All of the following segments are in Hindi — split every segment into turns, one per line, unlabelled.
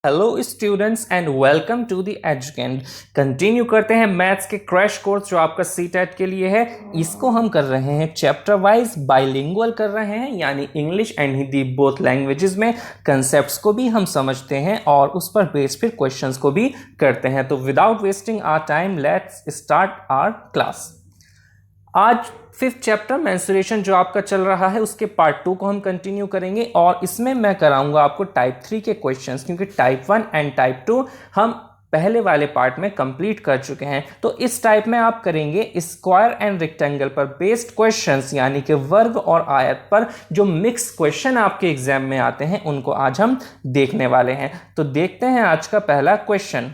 Hello students and welcome to the Educant. Continue करते हैं मैथ्स के क्रैश कोर्स जो आपका सीटेट के लिए है। इसको हम कर रहे हैं चैप्टर वाइज, बाइलिंगुअल कर रहे हैं, यानी English and Hindi both languages में। कंसेप्ट्स को भी हम समझते हैं और उस पर बेस फिर क्वेश्चंस को भी करते हैं। तो without wasting our time let's start our class. आज फिफ्थ चैप्टर मेंसुरेशन जो आपका चल रहा है उसके पार्ट 2 को हम कंटिन्यू करेंगे और इसमें मैं कराऊंगा आपको टाइप 3 के क्वेश्चंस, क्योंकि टाइप 1 एंड टाइप 2 हम पहले वाले पार्ट में कंप्लीट कर चुके हैं। तो इस टाइप में आप करेंगे स्क्वायर एंड रेक्टेंगल पर बेस्ड क्वेश्चंस, यानी कि वर्ग और आयत पर जो मिक्स क्वेश्चन आपके एग्जाम में आते हैं उनको आज हम देखने वाले हैं। तो देखते हैं आज का पहला क्वेश्चन।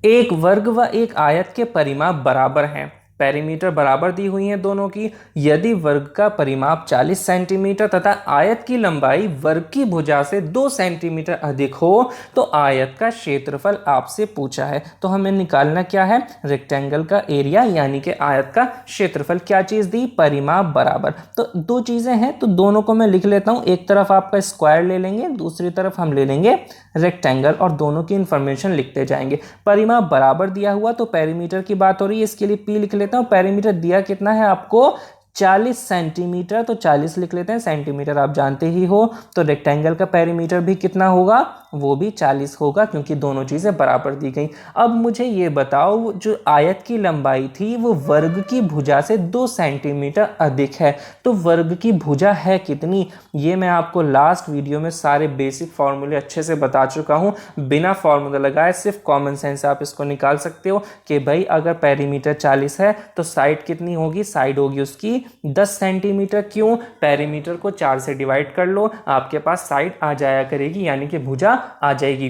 एक वर्ग व एक आयत के परिमाप बराबर हैं, पेरीमीटर बराबर दी हुई है दोनों की। यदि वर्ग का परिमाप 40 सेंटीमीटर तथा आयत की लंबाई वर्ग की भुजा से 2 सेंटीमीटर अधिक हो तो आयत का क्षेत्रफल आपसे पूछा है। तो हमें निकालना क्या है? रेक्टेंगल का एरिया यानी कि आयत का क्षेत्रफल। क्या चीज दी? परिमाप बराबर। तो दो चीजें हैं, तो दोनों को मैं लिख लेता हूं। एक तरफ आपका स्क्वायर ले लेंगे, दूसरी तरफ हम ले लेंगे रेक्टेंगल और दोनों की इंफॉर्मेशन लिखते जाएंगे। परिमाप बराबर दिया हुआ तो पेरीमीटर की बात हो रही है, इसके लिए पी लिख लेता हूं। पेरीमीटर दिया कितना है आपको? 40 सेंटीमीटर, तो 40 लिख लेते हैं। सेंटीमीटर आप जानते ही हो, तो रेक्टेंगल का पेरीमीटर भी कितना होगा? वो भी 40 होगा, क्योंकि दोनों चीजें बराबर दी गई। अब मुझे ये बताओ, जो आयत की लंबाई थी वो वर्ग की भुजा से 2 सेंटीमीटर अधिक है, तो वर्ग की भुजा है कितनी? ये मैं आपको लास्ट वीडियो में सारे बेसिक फॉर्मूले अच्छे से बता चुका हूं। बिना फॉर्मूला लगाए सिर्फ कॉमन सेंस आप इसको निकाल सकते हो कि भाई अगर पेरीमीटर 40 है तो साइड कितनी होगी? साइड होगी उसकी 10 सेंटीमीटर। क्यों? पेरीमीटर को 4 से डिवाइड कर लो, आपके पास साइड आ जाया करेगी, यानी कि भुजा आ जाएगी।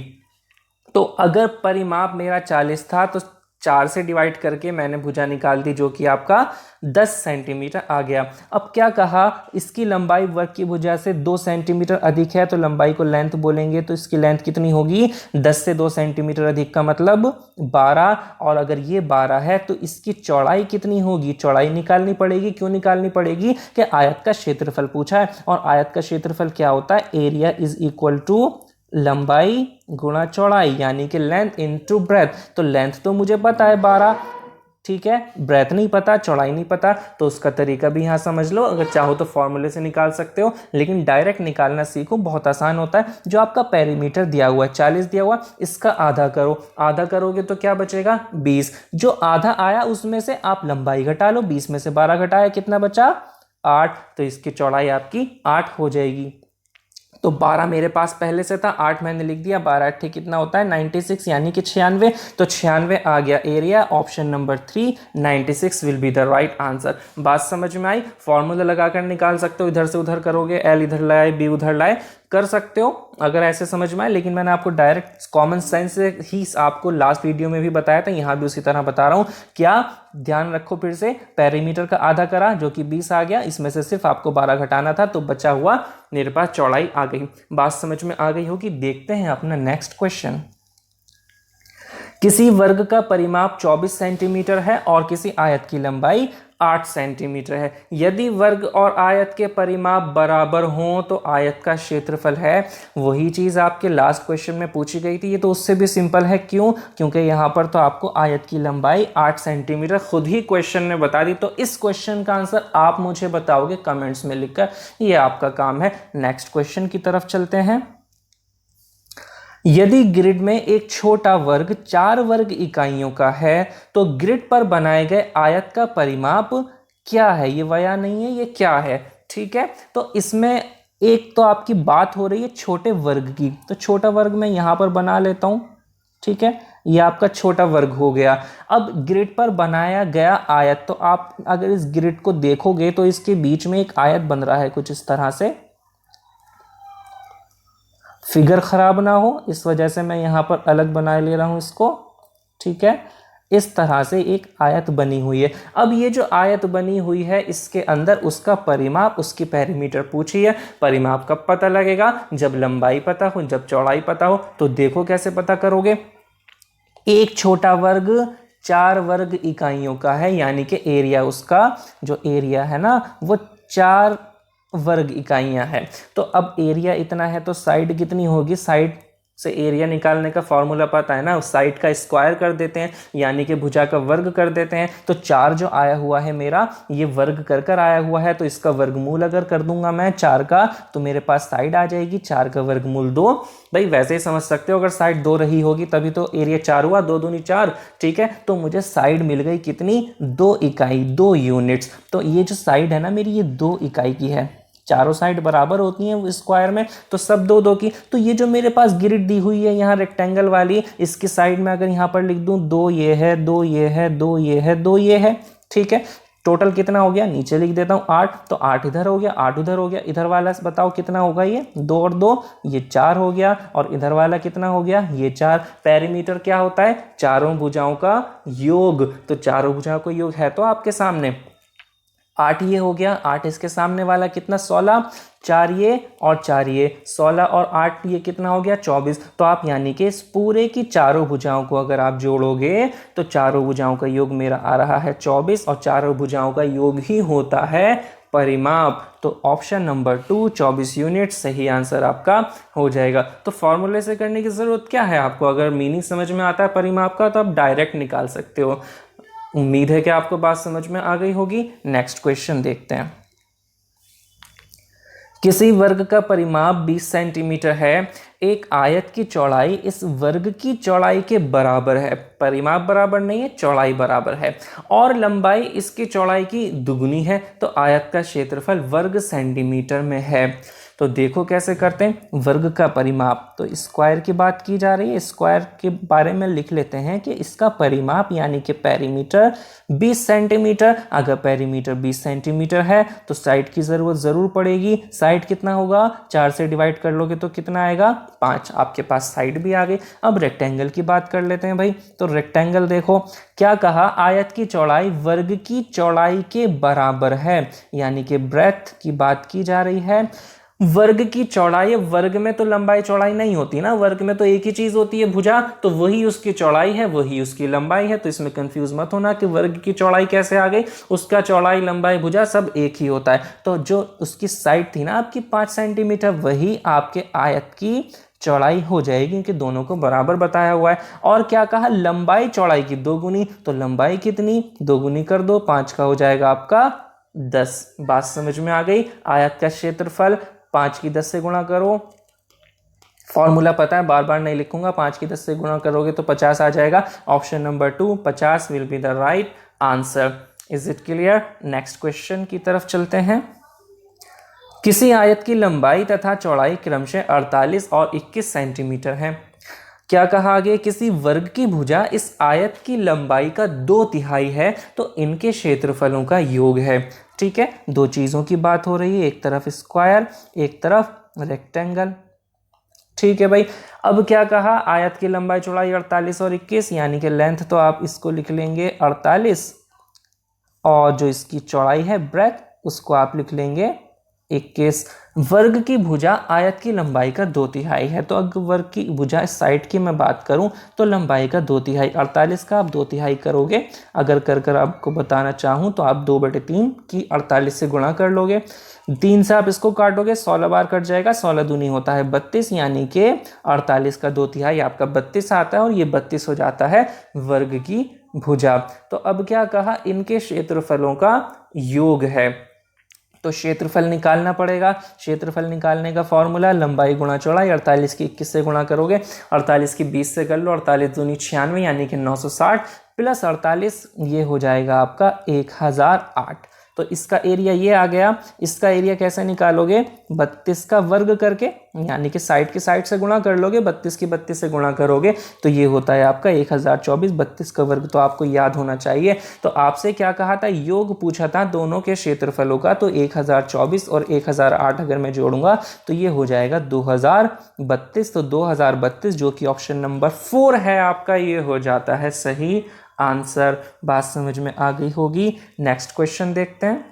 तो अगर परिमाप मेरा 40 था तो 4 से डिवाइड करके मैंने भुजा निकाल दी, जो कि आपका 10 सेंटीमीटर आ गया। अब क्या कहा? इसकी लंबाई वर्ग की भुजा से 2 सेंटीमीटर अधिक है, तो लंबाई को लेंथ बोलेंगे, तो इसकी लेंथ कितनी होगी? 10 से 2 सेंटीमीटर अधिक का मतलब 12। और अगर ये 12 है तो इसकी चौड़ाई कितनी होगी? चौड़ाई निकालनी पड़ेगी। क्यों निकालनी पड़ेगी? कि आयत का क्षेत्रफल पूछा है, और आयत का क्षेत्रफल क्या होता है? एरिया इज इक्वल टू लंबाई गुणा चौड़ाई, यानी कि लेंथ इनटू ब्रेथ। तो लेंथ तो मुझे पता है 12, ठीक है, ब्रेथ नहीं पता, चौड़ाई नहीं पता। तो उसका तरीका भी यहाँ समझ लो। अगर चाहो तो फॉर्मूले से निकाल सकते हो, लेकिन डायरेक्ट निकालना सीखो, बहुत आसान होता है। जो आपका पेरीमीटर दिया हुआ है 40 दिया हुआ, इसका आधा करो। आधा करोगे तो क्या बचेगा? 20। जो आधा आया उसमें से आप लंबाई घटा लो, 20 में से 12 घटाया, कितना बचा? 8। तो इसकी चौड़ाई आपकी 8 हो जाएगी। तो 12 मेरे पास पहले से था, 8 मैंने लिख दिया। 12 8 कितना होता है? 96, यानी कि 96। तो 96 आ गया area. Option number 3 96 will be the right answer. बात समझ में आई? फॉर्मूला लगाकर निकाल सकते हो, इधर से उधर करोगे, एल इधर लाए बी उधर लाए, कर सकते हो अगर ऐसे समझ में आए। लेकिन मैंने आपको डायरेक्ट कॉमन सेंस से ही आपको लास्ट वीडियो में भी बताया था, यहाँ भी उसी तरह बता रहा हूँ। क्या ध्यान रखो, फिर से पेरीमीटर का आधा करा जो कि 20 आ गया, इसमें से सिर्फ आपको 12 घटाना था, तो बचा हुआ मेरे पास चौड़ाई आ गई। बात समझ में आ गई होगी। देखते हैं अपना नेक्स्ट क्वेश्चन। किसी वर्ग का परिमाप 24 सेंटीमीटर है और किसी आयत की लंबाई 8 सेंटीमीटर है। यदि वर्ग और आयत के परिमाप बराबर हों तो आयत का क्षेत्रफल है। वही चीज आपके लास्ट क्वेश्चन में पूछी गई थी। ये तो उससे भी सिंपल है। क्यों? क्योंकि यहाँ पर तो आपको आयत की लंबाई 8 सेंटीमीटर खुद ही क्वेश्चन ने बता दी। तो इस क्वेश्चन का आंसर आप मुझे बताओगे कमेंट्स में लिखकर, ये आपका काम है। नेक्स्ट क्वेश्चन की तरफ चलते हैं। यदि ग्रिड में एक छोटा वर्ग 4 वर्ग इकाइयों का है तो ग्रिड पर बनाए गए आयत का परिमाप क्या है? ये वया नहीं है, ये क्या है? ठीक है, तो इसमें एक तो आपकी बात हो रही है छोटे वर्ग की, तो छोटा वर्ग मैं यहां पर बना लेता हूं। ठीक है, ये आपका छोटा वर्ग हो गया। अब ग्रिड पर बनाया गया आयत, तो आप अगर इस ग्रिड को देखोगे तो इसके बीच में एक आयत बन रहा है कुछ इस तरह से। फिगर खराब ना हो इस वजह से मैं यहां पर अलग बना ले रहा हूं इसको। ठीक है, इस तरह से एक आयत बनी हुई है। अब ये जो आयत बनी हुई है इसके अंदर उसका परिमाप, उसकी पेरीमीटर पूछी है। परिमाप कब पता लगेगा? जब लंबाई पता हो, जब चौड़ाई पता हो। तो देखो कैसे पता करोगे। एक छोटा वर्ग 4 वर्ग इकाइयों का है, यानी कि एरिया, उसका जो एरिया है ना वो 4 वर्ग इकाइयां हैं। तो अब एरिया इतना है तो साइड कितनी होगी? साइड से एरिया निकालने का फॉर्मूला पता है ना, उस साइड का स्क्वायर कर देते हैं यानी कि भुजा का वर्ग कर देते हैं। तो 4 जो आया हुआ है मेरा ये वर्ग कर कर आया हुआ है, तो इसका वर्गमूल अगर कर दूंगा मैं 4 का तो मेरे पास साइड आ जाएगी 4 का वर्गमूल 2। भाई वैसे ही समझ सकते हो, अगर साइड 2 रही होगी तभी तो एरिया 4 हुआ, 2 दूनी 4, ठीक है। तो मुझे साइड मिल गई कितनी, 2 इकाई, 2 यूनिट्स। तो ये जो साइड है ना मेरी ये 2 इकाई की है, चारों साइड बराबर होती हैं स्क्वायर में तो सब 2 2 की। तो ये जो मेरे पास ग्रिड दी हुई है यहाँ रेक्टेंगल वाली, इसकी साइड में अगर यहाँ पर लिख दूं 2 ये है, 2 ये है, 2 ये है, 2 ये है, ठीक है। टोटल कितना हो गया, नीचे लिख देता हूँ 8, तो 8 इधर हो गया, 8 उधर हो गया। इधर वाला बताओ कितना होगा, ये 2 और 2 ये 4 हो गया, और इधर वाला कितना हो गया, ये 4। पेरीमीटर क्या होता है, चारों भुजाओं का योग। तो चारों भुजाओं का योग है तो आपके सामने 8 ये हो गया, 8 इसके सामने वाला कितना 16, 4 ये और 4 ये 16 और 8 ये कितना हो गया 24। तो आप यानी कि इस पूरे की चारों भुजाओं को अगर आप जोड़ोगे तो चारों भुजाओं का योग मेरा आ रहा है 24, और चारों भुजाओं का योग ही होता है परिमाप। तो ऑप्शन नंबर 2 24 यूनिट सही आंसर आपका हो जाएगा। तो फॉर्मूले से करने की जरूरत क्या है आपको, अगर मीनिंग समझ में आता है परिमाप का तो आप डायरेक्ट निकाल सकते हो। उम्मीद है कि आपको बात समझ में आ गई होगी। नेक्स्ट क्वेश्चन देखते हैं। किसी वर्ग का परिमाप 20 सेंटीमीटर है, एक आयत की चौड़ाई इस वर्ग की चौड़ाई के बराबर है। परिमाप बराबर नहीं है, चौड़ाई बराबर है, और लंबाई इसकी चौड़ाई की दुगुनी है, तो आयत का क्षेत्रफल वर्ग सेंटीमीटर में है। तो देखो कैसे करते हैं वर्ग का परिमाप। तो स्क्वायर की बात की जा रही है, स्क्वायर के बारे में लिख लेते हैं कि इसका परिमाप यानी कि पेरीमीटर 20 सेंटीमीटर। अगर पेरीमीटर 20 सेंटीमीटर है तो साइड की ज़रूरत ज़रूर पड़ेगी। साइड कितना होगा, 4 से डिवाइड कर लोगे तो कितना आएगा 5। आपके पास साइड भी आ गई। अब रेक्टेंगल की बात कर लेते हैं भाई। तो रेक्टेंगल देखो क्या कहा, आयत की चौड़ाई वर्ग की चौड़ाई के बराबर है, यानी कि ब्रेथ की बात की जा रही है। वर्ग की चौड़ाई, वर्ग में तो लंबाई चौड़ाई नहीं होती ना, वर्ग में तो एक ही चीज होती है भुजा, तो वही उसकी चौड़ाई है वही उसकी लंबाई है। तो इसमें कंफ्यूज मत होना कि वर्ग की चौड़ाई कैसे आ गई, उसका चौड़ाई लंबाई भुजा सब एक ही होता है। तो जो उसकी साइड थी ना आपकी 5 सेंटीमीटर, वही आपके आयत की चौड़ाई हो जाएगी, क्योंकि दोनों को बराबर बताया हुआ है। और क्या कहा, लंबाई चौड़ाई की दोगुनी, तो लंबाई कितनी, दोगुनी कर दो, 5 का हो जाएगा आपका 10। बात समझ में आ गई। आयत का क्षेत्रफल 5 की 10 से गुणा करो, फॉर्मूला पता है बार बार नहीं लिखूंगा, 5 की 10 से गुणा करोगे तो 50 आ जाएगा। Option number 2 50 will be the right answer. Is it clear. Next question की तरफ चलते हैं। किसी आयत की लंबाई तथा चौड़ाई क्रमशः 48 और 21 सेंटीमीटर है। क्या कहा आगे, किसी वर्ग की भुजा इस आयत की लंबाई का 2/3 है, तो इनके क्षेत्रफलों का योग है। ठीक है, दो चीज़ों की बात हो रही है, एक तरफ स्क्वायर एक तरफ रेक्टेंगल। ठीक है भाई। अब क्या कहा, आयत की लंबाई चौड़ाई 48 और 21, यानी कि लेंथ तो आप इसको लिख लेंगे 48, और जो इसकी चौड़ाई है ब्रेथ उसको आप लिख लेंगे 21। वर्ग की भुजा आयत की लंबाई का 2/3 है, तो अगर वर्ग की भुजा इस साइड की मैं बात करूं तो लंबाई का 2/3, 48 का आप 2/3 करोगे। अगर कर आपको बताना चाहूं तो आप 2/3 की 48 से गुणा कर लोगे, 3 से आप इसको काटोगे, 16 बार कट जाएगा, 16 दूनी होता है 32, यानी कि 48 का 2/3 आपका 32 आता है, और ये 32 हो जाता है वर्ग की भुजा। तो अब क्या कहा, इनके क्षेत्रफलों का योग है, तो क्षेत्रफल निकालना पड़ेगा। क्षेत्रफल निकालने का फॉर्मूला लंबाई गुणा चौड़ाई, 48 की 21 से गुणा करोगे, 48 की 20 से कर लो, 48 दूनी 96 यानी कि 960 प्लस 48 ये हो जाएगा आपका 1008। तो इसका एरिया ये आ गया। इसका एरिया कैसे निकालोगे, 32 का वर्ग करके, यानी कि साइड की साइड से गुणा कर लोगे, 32 की 32 से गुणा करोगे तो ये होता है आपका 1024। 32 का वर्ग तो आपको याद होना चाहिए। तो आपसे क्या कहा था, योग पूछा था दोनों के क्षेत्रफलों का, तो 1024 और 1008 अगर मैं जोड़ूंगा तो ये हो जाएगा 2032। तो 2032 जो कि ऑप्शन नंबर 4 है आपका, ये हो जाता है सही आंसर। बात समझ में आ गई होगी। नेक्स्ट क्वेश्चन देखते हैं।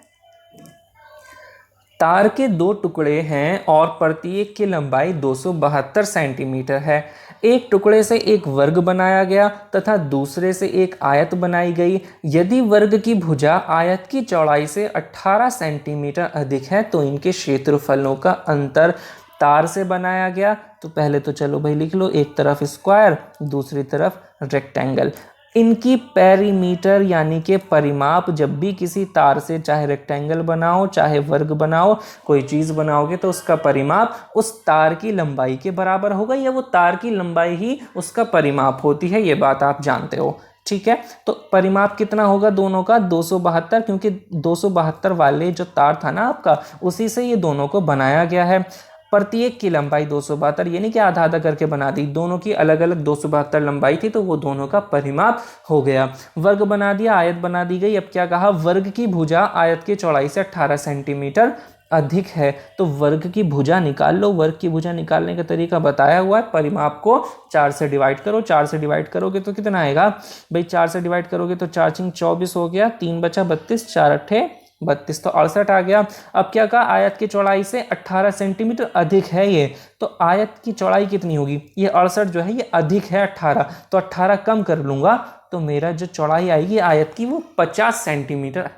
तार के 2 टुकड़े हैं और प्रत्येक की लंबाई 272 सेंटीमीटर है। एक टुकड़े से एक वर्ग बनाया गया तथा दूसरे से एक आयत बनाई गई। यदि वर्ग की भुजा आयत की चौड़ाई से 18 सेंटीमीटर अधिक है तो इनके क्षेत्रफलों का अंतर तार से बनाया गया तो पहले तो चलो भाई लिख लो, एक तरफ स्क्वायर दूसरी तरफ रेक्टेंगल। इनकी पेरीमीटर यानी कि परिमाप जब भी किसी तार से, चाहे रेक्टेंगल बनाओ चाहे वर्ग बनाओ, कोई चीज़ बनाओगे तो उसका परिमाप उस तार की लंबाई के बराबर होगा, या वो तार की लंबाई ही उसका परिमाप होती है, ये बात आप जानते हो। ठीक है, तो परिमाप कितना होगा दोनों का 272, क्योंकि 272 वाले जो तार था ना आपका, उसी से ये दोनों को बनाया गया है। प्रत्येक की लंबाई 272, ये नहीं कि आधा आधा करके बना दी, दोनों की अलग अलग 272 लंबाई थी, तो वो दोनों का परिमाप हो गया। वर्ग बना दिया, आयत बना दी गई। अब क्या कहा, वर्ग की भुजा आयत की चौड़ाई से 18 सेंटीमीटर अधिक है, तो वर्ग की भुजा निकाल लो। वर्ग की भुजा निकालने का तरीका बताया हुआ है, परिमाप को 4 से डिवाइड करो। 4 से डिवाइड करोगे तो कितना आएगा भाई, 4 से डिवाइड करोगे तो 4 × 24 हो गया, 3 बचा 32, 4 × 8 32, तो 68 आ गया। अब क्या कहा, आयत की चौड़ाई से 18 सेंटीमीटर अधिक है ये, तो आयत की चौड़ाई कितनी होगी, ये 68 जो है ये अधिक है 18, तो 18 कम कर लूंगा तो मेरा जो चौड़ाई आएगी आयत की वो 50 सेंटीमीटर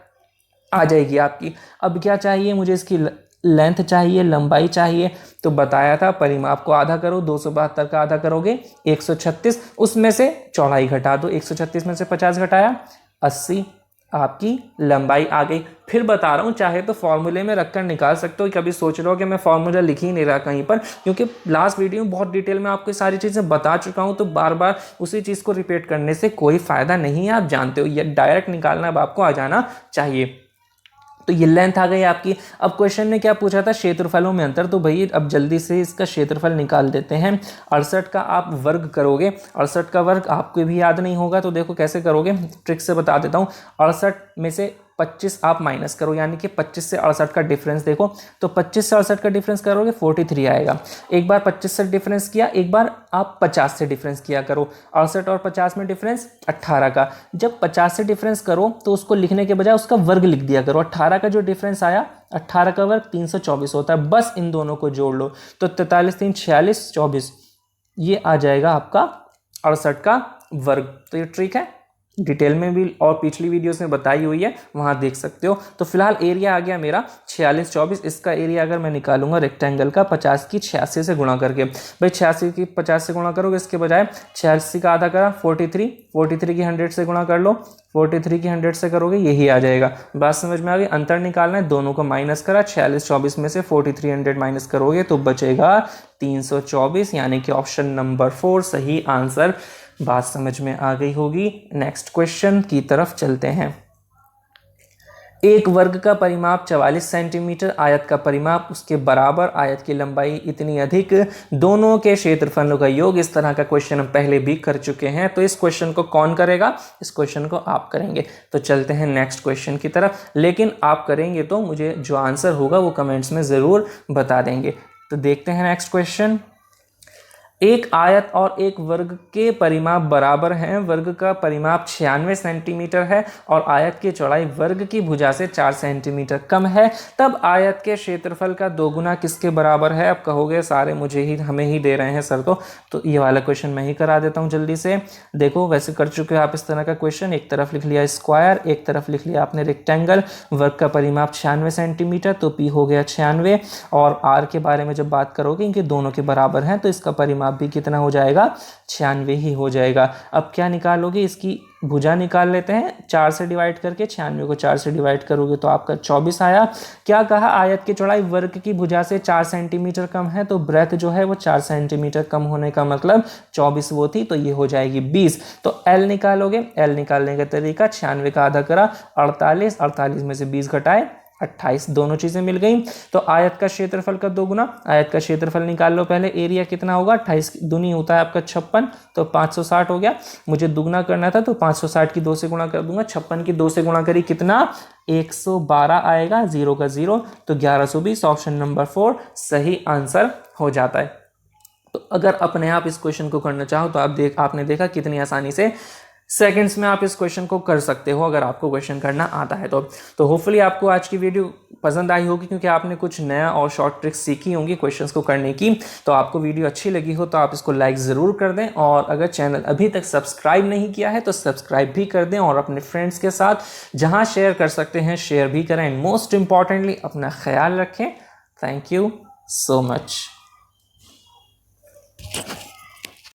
आ जाएगी आपकी। अब क्या चाहिए मुझे, इसकी लेंथ चाहिए, लंबाई चाहिए, तो बताया था परिमाप को आधा करो, 272 का आधा करोगे 136, उसमें से चौड़ाई घटा दो, 136 में से 50 घटाया 80, आपकी लंबाई आ गई। फिर बता रहा हूँ, चाहे तो फॉर्मूले में रखकर निकाल सकते हो। कभी सोच रहे हो कि मैं फॉर्मूला लिख ही नहीं रहा कहीं पर, क्योंकि लास्ट वीडियो में बहुत डिटेल में आपको सारी चीज़ें बता चुका हूँ, तो बार बार उसी चीज़ को रिपीट करने से कोई फ़ायदा नहीं है, आप जानते हो। ये डायरेक्ट निकालना अब आपको आ जाना चाहिए। तो ये लेंथ आ गई आपकी। अब क्वेश्चन ने क्या पूछा था, क्षेत्रफलों में अंतर, तो भाई अब जल्दी से इसका क्षेत्रफल निकाल देते हैं। 68 का आप वर्ग करोगे, 68 का वर्ग आपको भी याद नहीं होगा, तो देखो कैसे करोगे, ट्रिक से बता देता हूँ। 68 में से 25 आप माइनस करो, यानी कि 25 से 68 का डिफरेंस देखो, तो 25 से 68 का डिफरेंस करोगे 43 आएगा। एक बार 25 से डिफरेंस किया, एक बार आप 50 से डिफरेंस किया करो। 68 और 50 में डिफरेंस 18 का। जब 50 से डिफरेंस करो तो उसको लिखने के बजाय उसका वर्ग लिख दिया करो। 18 का जो डिफरेंस आया, 18 का वर्ग 324 होता है, बस इन दोनों को जोड़ लो, तो 43 3 46 24, ये आ जाएगा आपका 68 का वर्ग। तो ये ट्रिक है, डिटेल में भी और पिछली वीडियोस में बताई हुई है, वहां देख सकते हो। तो फिलहाल एरिया आ गया मेरा 46 24। इसका एरिया अगर मैं निकालूंगा रेक्टेंगल का, 50 की 86 से गुणा करके, भाई 86 की 50 से गुणा करोगे, इसके बजाय 86 का आधा करा 43, 43 की 100 से गुणा कर लो, 43 की 100 से करोगे यही आ जाएगा। बात समझ में आ गई, अंतर निकालना है, दोनों को माइनस करा, 46 24 में से 43 100 माइनस करोगे तो बचेगा 324, यानी कि ऑप्शन नंबर 4 सही आंसर। बात समझ में आ गई होगी। नेक्स्ट क्वेश्चन की तरफ चलते हैं। एक वर्ग का परिमाप 44 सेंटीमीटर, आयत का परिमाप उसके बराबर, आयत की लंबाई इतनी अधिक, दोनों के क्षेत्रफलों का योग। इस तरह का क्वेश्चन हम पहले भी कर चुके हैं, तो इस क्वेश्चन को कौन करेगा, इस क्वेश्चन को आप करेंगे। तो चलते हैं नेक्स्ट क्वेश्चन की तरफ, लेकिन आप करेंगे तो मुझे जो आंसर होगा वो कमेंट्स में ज़रूर बता देंगे। तो देखते हैं नेक्स्ट क्वेश्चन। एक आयत और एक वर्ग के परिमाप बराबर हैं। वर्ग का परिमाप 96 सेंटीमीटर है और आयत की चौड़ाई वर्ग की भुजा से 4 सेंटीमीटर कम है, तब आयत के क्षेत्रफल का दोगुना किसके बराबर है। अब कहोगे सारे मुझे ही, हमें ही दे रहे हैं सर, तो ये वाला क्वेश्चन मैं ही करा देता हूँ जल्दी से। देखो वैसे कर चुके हो आप इस तरह का क्वेश्चन, एक तरफ लिख लिया स्क्वायर, एक तरफ लिख लिया आपने रेक्टेंगल। वर्ग का परिमाप 96 सेंटीमीटर, तो पी हो गया 96, और आर के बारे में जब बात करोगे इनके दोनों के बराबर हैं, तो इसका परिमाप भी कितना हो जाएगा, 96 ही हो जाएगा। अब क्या निकालोगे, इसकी भुजा निकाल लेते हैं, 4 से डिवाइड करके, 96 को 4 से डिवाइड करोगे तो आपका 24 आया। क्या कहा, आयत की चौड़ाई वर्ग की भुजा से 4 सेंटीमीटर कम है, तो ब्रेथ जो है वो 4 सेंटीमीटर कम होने का मतलब 24 वो थी, तो ये हो जाएगी 20। तो एल निकालोगे, एल निकालने का तरीका 96 का आधा करा 48, 48 में से 20 घटाए 28, दोनों चीजें मिल गई। तो आयत का क्षेत्रफल का दोगुना, आयत का क्षेत्रफल निकाल लो पहले। एरिया कितना होगा, 28 दूनी होता है आपका 56, तो 560 हो गया। मुझे दुगना करना था तो 560 की 2 से गुणा कर दूंगा, 56 की 2 से गुणा करी कितना 112 आएगा, 0 का 0, तो 1120, ऑप्शन नंबर 4 सही आंसर हो जाता है। तो अगर अपने आप इस क्वेश्चन को करना चाहो तो आपने देखा कितनी आसानी से सेकंड्स में आप इस क्वेश्चन को कर सकते हो, अगर आपको क्वेश्चन करना आता है तो होपफुली आपको आज की वीडियो पसंद आई होगी, क्योंकि आपने कुछ नया और शॉर्ट ट्रिक्स सीखी होंगी क्वेश्चंस को करने की। तो आपको वीडियो अच्छी लगी हो तो आप इसको लाइक ज़रूर कर दें, और अगर चैनल अभी तक सब्सक्राइब नहीं किया है तो सब्सक्राइब भी कर दें, और अपने फ्रेंड्स के साथ जहाँ शेयर कर सकते हैं शेयर भी करें। एंड मोस्ट इंपॉर्टेंटली अपना ख्याल रखें। Thank you so much.